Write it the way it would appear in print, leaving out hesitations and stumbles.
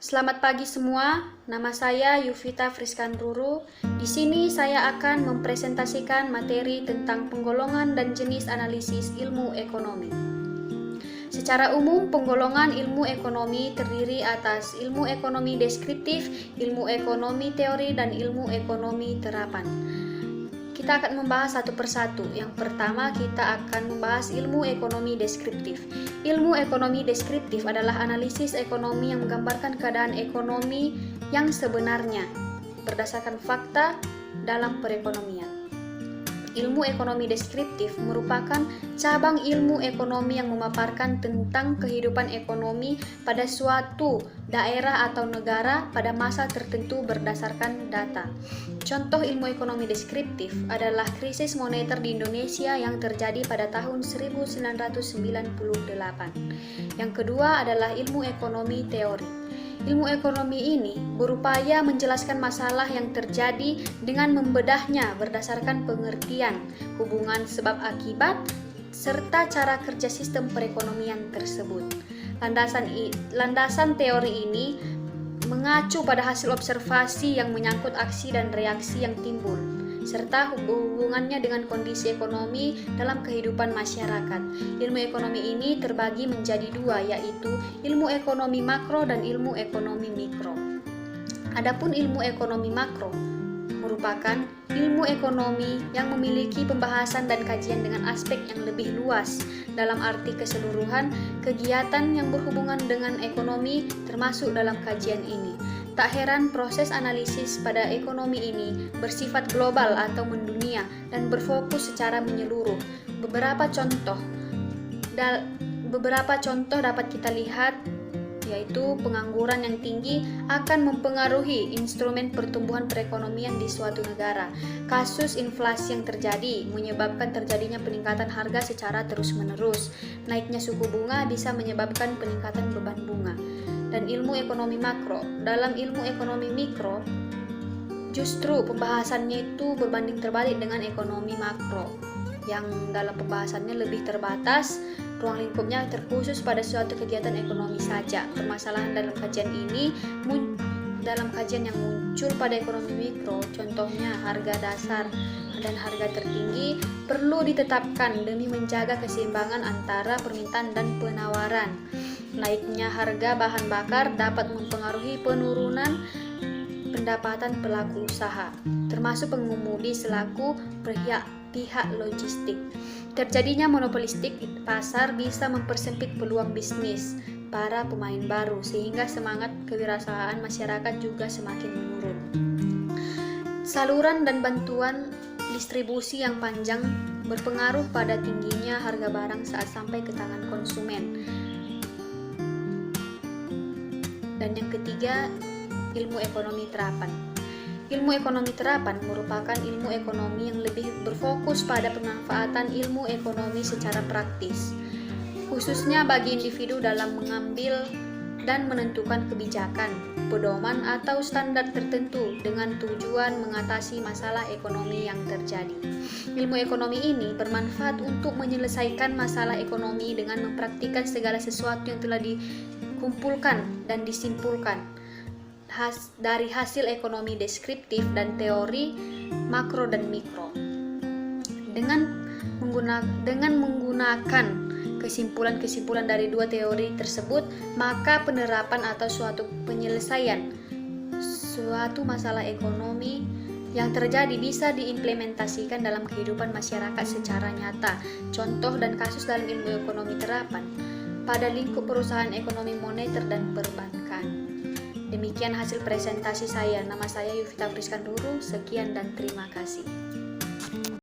Selamat pagi semua, nama saya Yuvita Friskan Ruru. Di sini saya akan mempresentasikan materi tentang penggolongan dan jenis analisis ilmu ekonomi. Secara umum, penggolongan ilmu ekonomi terdiri atas ilmu ekonomi deskriptif, ilmu ekonomi teori, dan ilmu ekonomi terapan. Kita akan membahas satu persatu. Yang pertama, kita akan membahas ilmu ekonomi deskriptif. Ilmu ekonomi deskriptif adalah analisis ekonomi yang menggambarkan keadaan ekonomi yang sebenarnya berdasarkan fakta dalam perekonomian. Ilmu ekonomi deskriptif merupakan cabang ilmu ekonomi yang memaparkan tentang kehidupan ekonomi pada suatu daerah atau negara pada masa tertentu berdasarkan data. Contoh ilmu ekonomi deskriptif adalah krisis moneter di Indonesia yang terjadi pada tahun 1998. Yang kedua adalah ilmu ekonomi teori. Ilmu ekonomi ini berupaya menjelaskan masalah yang terjadi dengan membedahnya berdasarkan pengertian, hubungan sebab akibat, serta cara kerja sistem perekonomian tersebut. Landasan teori ini mengacu pada hasil observasi yang menyangkut aksi dan reaksi yang timbul, serta hubungannya dengan kondisi ekonomi dalam kehidupan masyarakat. Ilmu ekonomi ini terbagi menjadi dua, yaitu ilmu ekonomi makro dan ilmu ekonomi mikro. Adapun ilmu ekonomi makro merupakan ilmu ekonomi yang memiliki pembahasan dan kajian dengan aspek yang lebih luas, dalam arti keseluruhan kegiatan yang berhubungan dengan ekonomi termasuk dalam kajian ini. Tak heran proses analisis pada ekonomi ini bersifat global atau mendunia dan berfokus secara menyeluruh. Beberapa contoh dapat kita lihat, yaitu pengangguran yang tinggi akan mempengaruhi instrumen pertumbuhan perekonomian di suatu negara. Kasus inflasi yang terjadi menyebabkan terjadinya peningkatan harga secara terus-menerus. Naiknya suku bunga bisa menyebabkan peningkatan beban bunga. Dan ilmu ekonomi makro. Dalam ilmu ekonomi mikro, justru pembahasannya itu berbanding terbalik dengan ekonomi makro, yang dalam pembahasannya lebih terbatas, ruang lingkupnya terkhusus pada suatu kegiatan ekonomi saja. Permasalahan dalam kajian yang muncul pada ekonomi mikro, contohnya harga dasar dan harga tertinggi perlu ditetapkan demi menjaga keseimbangan antara permintaan dan penawaran. Naiknya harga bahan bakar dapat mempengaruhi penurunan pendapatan pelaku usaha, termasuk pengemudi selaku pihak logistik. Terjadinya monopolistik pasar bisa mempersempit peluang bisnis para pemain baru, sehingga semangat kewirausahaan masyarakat juga semakin menurun. Saluran dan bantuan distribusi yang panjang berpengaruh pada tingginya harga barang saat sampai ke tangan konsumen. Dan yang ketiga, ilmu ekonomi terapan. Ilmu ekonomi terapan merupakan ilmu ekonomi yang lebih berfokus pada pemanfaatan ilmu ekonomi secara praktis, khususnya bagi individu dalam mengambil dan menentukan kebijakan, pedoman atau standar tertentu dengan tujuan mengatasi masalah ekonomi yang terjadi. Ilmu ekonomi ini bermanfaat untuk menyelesaikan masalah ekonomi dengan mempraktikkan segala sesuatu yang telah dikumpulkan dan disimpulkan dari hasil ekonomi deskriptif dan teori makro dan mikro. Dengan menggunakan kesimpulan-kesimpulan dari dua teori tersebut, maka penerapan atau suatu penyelesaian suatu masalah ekonomi yang terjadi bisa diimplementasikan dalam kehidupan masyarakat secara nyata. Contoh dan kasus dalam ilmu ekonomi terapan pada lingkup perusahaan ekonomi moneter dan perbankan. Demikian hasil presentasi saya. Nama saya Yuvita Friskan Ruru. Sekian dan terima kasih.